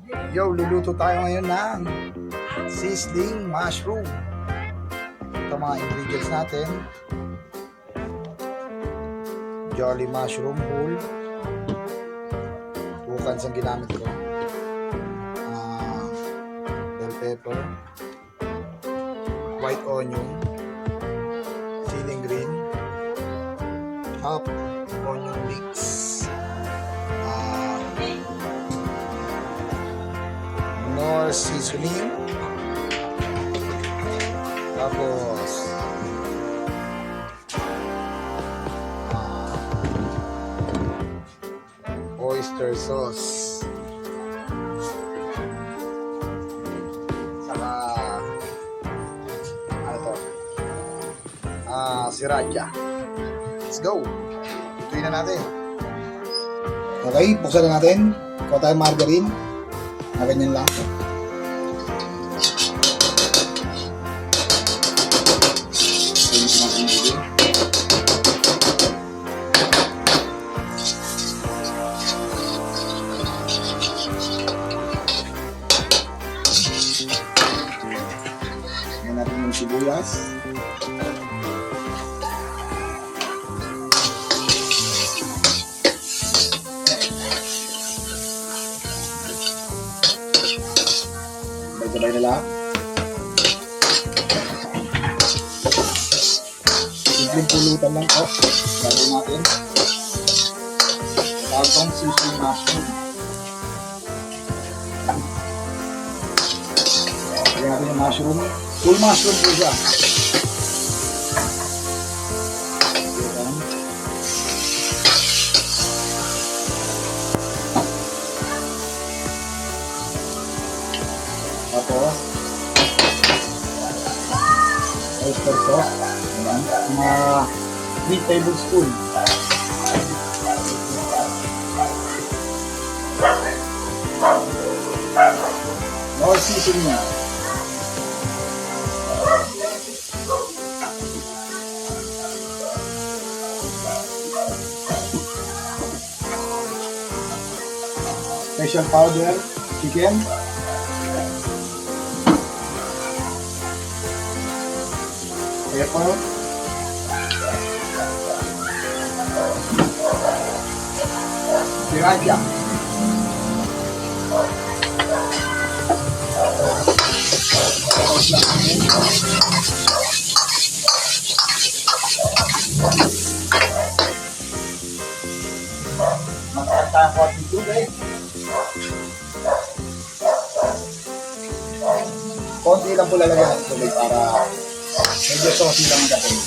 Yo, luluto tayo ngayon ng sizzling mushroom. Ito mga ingredients natin. Jolly mushroom whole. 2 cans ang ginamit ko. Bell pepper, white onion, ceiling green, half onion mix, more seasoning, tapos oyster sauce, saka ano to, sriracha. Let's go! Ituin na natin. Okay, buksan na natin. Kuha tayong margarine na ganyan lang. Ngayon natin yung sibuyas. Sabay na lahat. Simpleng pulutan lang po. Gagawin natin. Itong sizzling mushroom. Lagyan natin yung mushroom. Full mushroom po siya. Tapos oyster sauce, ayan, mga 3 tablespoon. More seasoning. Special powder chicken. Pepper, sriracha, magkakita ang konting tubig. Konti lang po lalagyan ng tubig para medyo saucy lang ang gagawin.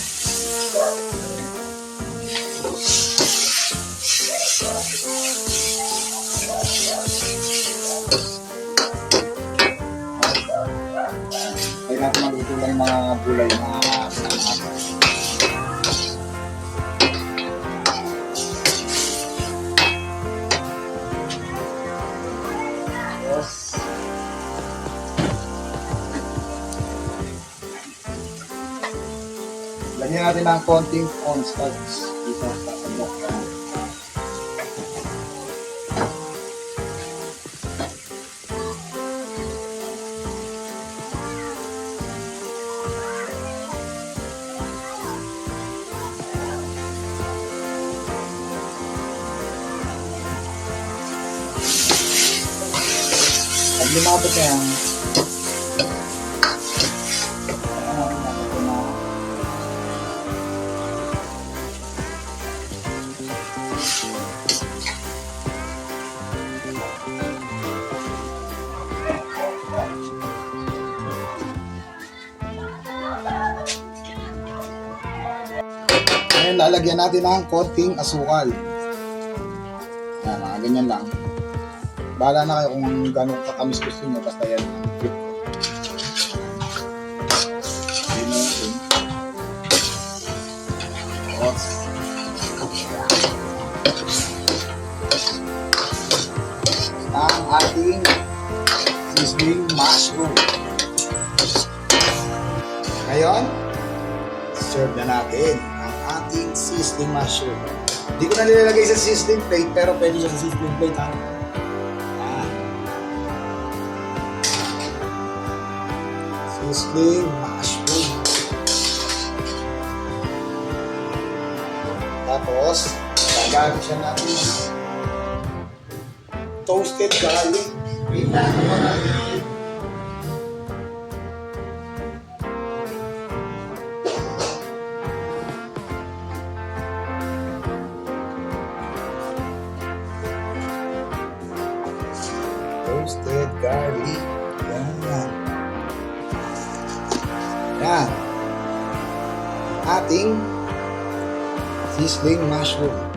Kaya natin maluto lang yung mga gulay na sinamahan. Yes. Lagyan natin ng konting cornstarch dito sa sandok. Pag lumapot na yan, ngayon lalagyan natin ng konting asukal. Yan, mga ganyan lang. Bahala na kayo kung gano'ng katamis gusto nyo, basta yan. Ang ating sizzling mushroom. Ngayon, serve na natin ang ating sizzling mushroom. Hindi ko na nilalagay sa sizzling plate, pero pwede siya sa sizzling plate ha. Sizzling Mushroom. Tapos, gagamit siya natin ng toasted garlic. Toasted garlic. Yan. Yan. Ating sizzling mushroom.